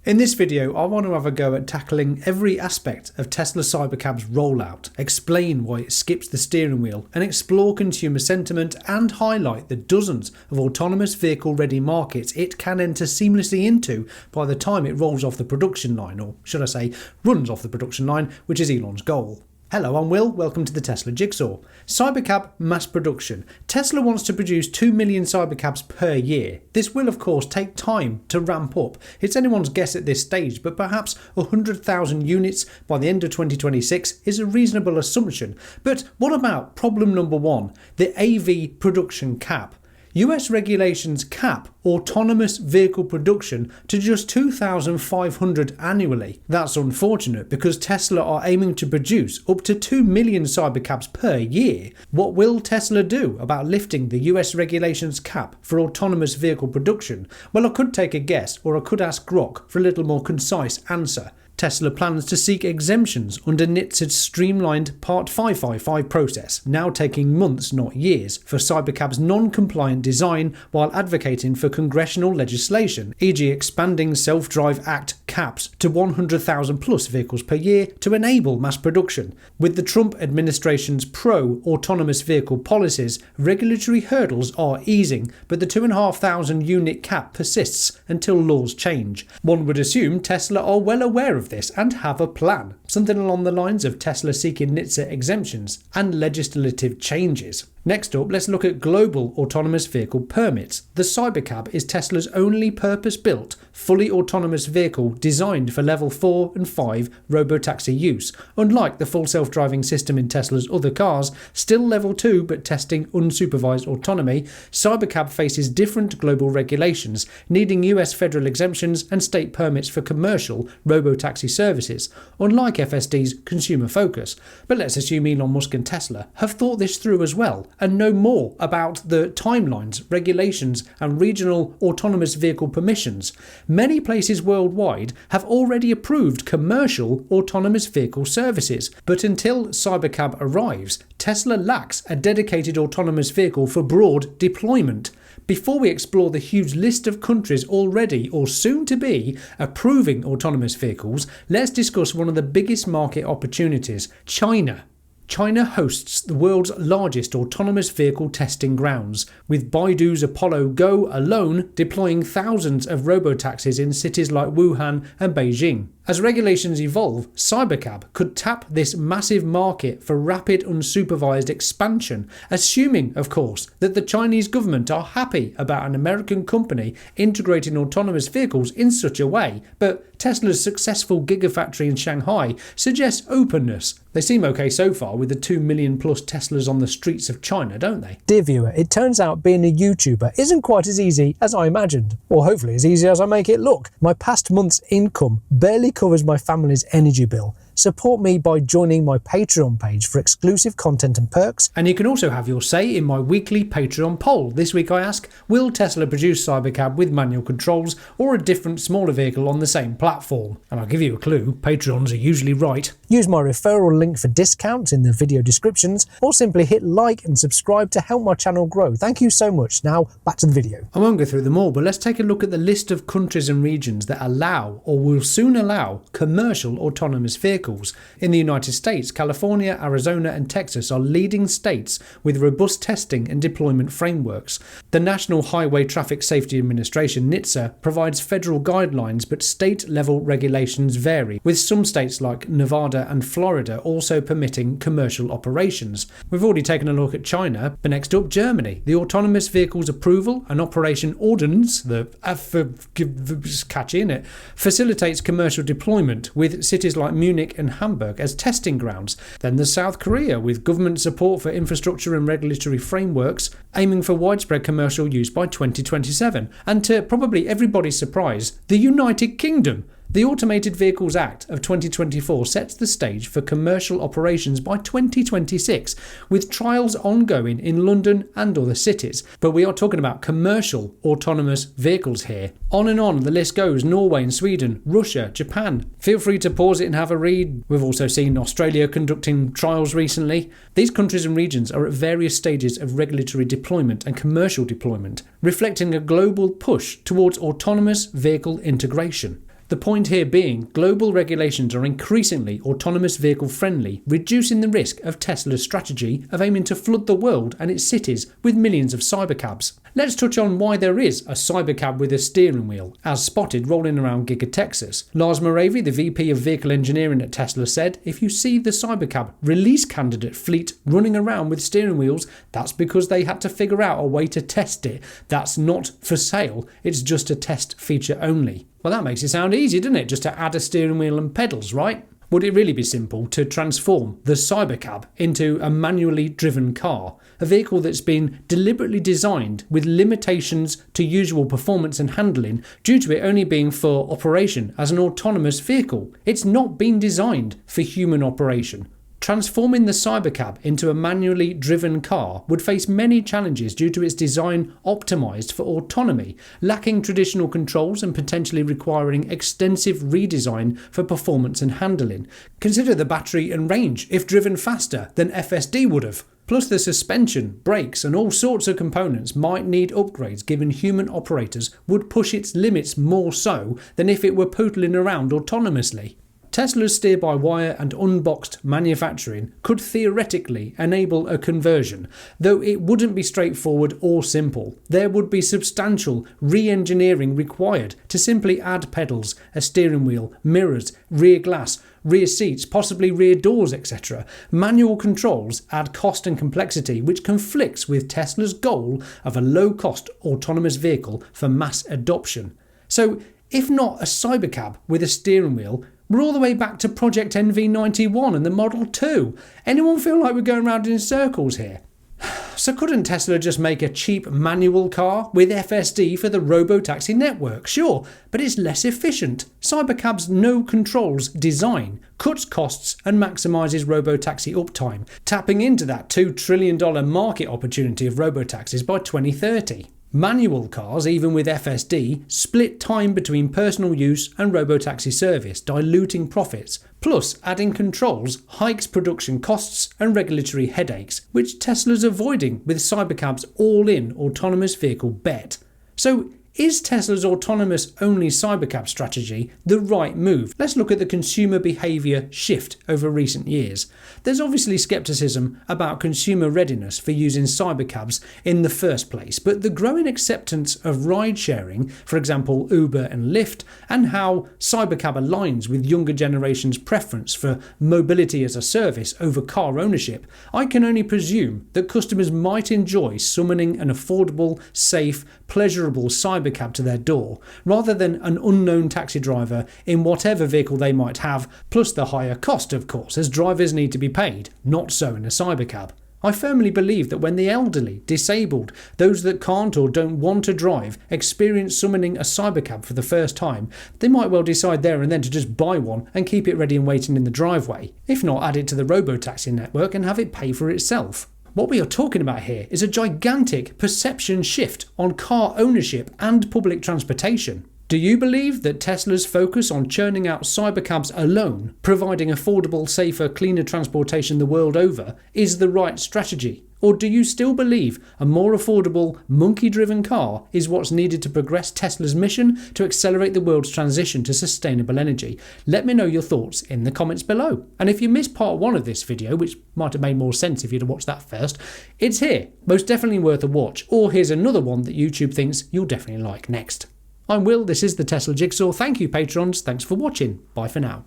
In this video, I want to have a go at tackling every aspect of Tesla CyberCab's rollout, explain why it skips the steering wheel, and explore consumer sentiment and highlight the dozens of autonomous vehicle-ready markets it can enter seamlessly into by the time it rolls off the production line, or should I say, runs off the production line, which is Elon's goal. Hello, I'm Will, welcome to the Tesla Jigsaw. CyberCab mass production. Tesla wants to produce 2 million CyberCabs per year. This will of course take time to ramp up. It's anyone's guess at this stage, but perhaps 100,000 units by the end of 2026 is a reasonable assumption. But what about problem number one, the AV production cap? US regulations cap autonomous vehicle production to just 2,500 annually. That's unfortunate because Tesla are aiming to produce up to 2 million CyberCabs per year. What will Tesla do about lifting the US regulations cap for autonomous vehicle production? Well, I could take a guess, or I could ask Grok for a little more concise answer. Tesla plans to seek exemptions under NHTSA's streamlined Part 555 process, now taking months not years, for CyberCab's non-compliant design while advocating for congressional legislation, e.g. expanding Self-Drive Act caps to 100,000 plus vehicles per year to enable mass production. With the Trump administration's pro-autonomous vehicle policies, regulatory hurdles are easing, but the 2,500 unit cap persists until laws change. One would assume Tesla are well aware of this and have a plan, something along the lines of Tesla seeking NHTSA exemptions and legislative changes. Next up, let's look at global autonomous vehicle permits. The CyberCab is Tesla's only purpose-built, fully autonomous vehicle designed for level 4 and 5 robotaxi use. Unlike the full self-driving system in Tesla's other cars, still level 2 but testing unsupervised autonomy, CyberCab faces different global regulations, needing US federal exemptions and state permits for commercial robotaxi services, unlike FSD's consumer focus. But let's assume Elon Musk and Tesla have thought this through as well, and know more about the timelines, regulations and regional autonomous vehicle permissions. Many places worldwide have already approved commercial autonomous vehicle services, but until CyberCab arrives, Tesla lacks a dedicated autonomous vehicle for broad deployment. Before we explore the huge list of countries already or soon to be approving autonomous vehicles, let's discuss one of the biggest market opportunities, China. China hosts the world's largest autonomous vehicle testing grounds, with Baidu's Apollo Go alone deploying thousands of robotaxis in cities like Wuhan and Beijing. As regulations evolve, CyberCab could tap this massive market for rapid unsupervised expansion, assuming, of course, that the Chinese government are happy about an American company integrating autonomous vehicles in such a way, but Tesla's successful gigafactory in Shanghai suggests openness. They seem okay so far with the 2 million plus Teslas on the streets of China, don't they? Dear viewer, it turns out being a YouTuber isn't quite as easy as I imagined, or hopefully as easy as I make it look. My past month's income barely covers my family's energy bill. Support me by joining my Patreon page for exclusive content and perks. And you can also have your say in my weekly Patreon poll. This week I ask, will Tesla produce CyberCab with manual controls or a different smaller vehicle on the same platform? And I'll give you a clue, Patrons are usually right. Use my referral link for discounts in the video descriptions, or simply hit like and subscribe to help my channel grow. Thank you so much. Now back to the video. I won't go through them all, but let's take a look at the list of countries and regions that allow or will soon allow commercial autonomous vehicles. In the United States, California, Arizona and Texas are leading states with robust testing and deployment frameworks. The National Highway Traffic Safety Administration, NHTSA, provides federal guidelines, but state-level regulations vary, with some states like Nevada and Florida also permitting commercial operations. We've already taken a look at China, but next up Germany. The Autonomous Vehicles Approval and Operation Ordnance, the catchy innit, facilitates commercial deployment, with cities like Munich and Hamburg as testing grounds. Then there's South Korea, with government support for infrastructure and regulatory frameworks, aiming for widespread commercial use by 2027. And to probably everybody's surprise, the United Kingdom. The Automated Vehicles Act of 2024 sets the stage for commercial operations by 2026, with trials ongoing in London and other cities. But we are talking about commercial autonomous vehicles here. On and on the list goes: Norway and Sweden, Russia, Japan. Feel free to pause it and have a read. We've also seen Australia conducting trials recently. These countries and regions are at various stages of regulatory deployment and commercial deployment, reflecting a global push towards autonomous vehicle integration. The point here being, global regulations are increasingly autonomous vehicle friendly, reducing the risk of Tesla's strategy of aiming to flood the world and its cities with millions of cybercabs. Let's touch on why there is a cybercab with a steering wheel, as spotted rolling around Giga Texas. Lars Moravy, the VP of Vehicle Engineering at Tesla, said, "If you see the cybercab release candidate fleet running around with steering wheels, that's because they had to figure out a way to test it. That's not for sale, it's just a test feature only." Well, that makes it sound easy, doesn't it? Just to add a steering wheel and pedals, right? Would it really be simple to transform the cybercab into a manually driven car? A vehicle that's been deliberately designed with limitations to usual performance and handling due to it only being for operation as an autonomous vehicle. It's not been designed for human operation. Transforming the cybercab into a manually driven car would face many challenges due to its design optimised for autonomy, lacking traditional controls and potentially requiring extensive redesign for performance and handling. Consider the battery and range if driven faster than FSD would have. Plus the suspension, brakes and all sorts of components might need upgrades given human operators would push its limits more so than if it were pootling around autonomously. Tesla's steer-by-wire and unboxed manufacturing could theoretically enable a conversion, though it wouldn't be straightforward or simple. There would be substantial re-engineering required to simply add pedals, a steering wheel, mirrors, rear glass, rear seats, possibly rear doors, etc. Manual controls add cost and complexity, which conflicts with Tesla's goal of a low-cost autonomous vehicle for mass adoption. So, if not a cybercab with a steering wheel, we're all the way back to Project NV91 and the Model 2. Anyone feel like we're going round in circles here? So couldn't Tesla just make a cheap manual car with FSD for the robotaxi network? Sure, but it's less efficient. CyberCab's no controls design cuts costs and maximises robotaxi uptime, tapping into that $2 trillion market opportunity of robotaxis by 2030. Manual cars, even with FSD, split time between personal use and robotaxi service, diluting profits. Plus, adding controls hikes production costs and regulatory headaches, which Tesla's avoiding with CyberCab's all-in autonomous vehicle bet. So, is Tesla's autonomous-only cybercab strategy the right move? Let's look at the consumer behaviour shift over recent years. There's obviously scepticism about consumer readiness for using cybercabs in the first place, but the growing acceptance of ride-sharing, for example Uber and Lyft, and how cybercab aligns with younger generations' preference for mobility as a service over car ownership, I can only presume that customers might enjoy summoning an affordable, safe, pleasurable cybercab to their door, rather than an unknown taxi driver in whatever vehicle they might have, plus the higher cost, of course, as drivers need to be paid, not so in a cybercab. I firmly believe that when the elderly, disabled, those that can't or don't want to drive, experience summoning a cybercab for the first time, they might well decide there and then to just buy one and keep it ready and waiting in the driveway, if not add it to the robotaxi network and have it pay for itself. What we are talking about here is a gigantic perception shift on car ownership and public transportation. Do you believe that Tesla's focus on churning out cybercabs alone, providing affordable, safer, cleaner transportation the world over, is the right strategy? Or do you still believe a more affordable, monkey-driven car is what's needed to progress Tesla's mission to accelerate the world's transition to sustainable energy? Let me know your thoughts in the comments below. And if you missed part 1 of this video, which might have made more sense if you'd have watched that first, it's here. Most definitely worth a watch. Or here's another one that YouTube thinks you'll definitely like next. I'm Will, this is the Tesla Jigsaw. Thank you, patrons. Thanks for watching. Bye for now.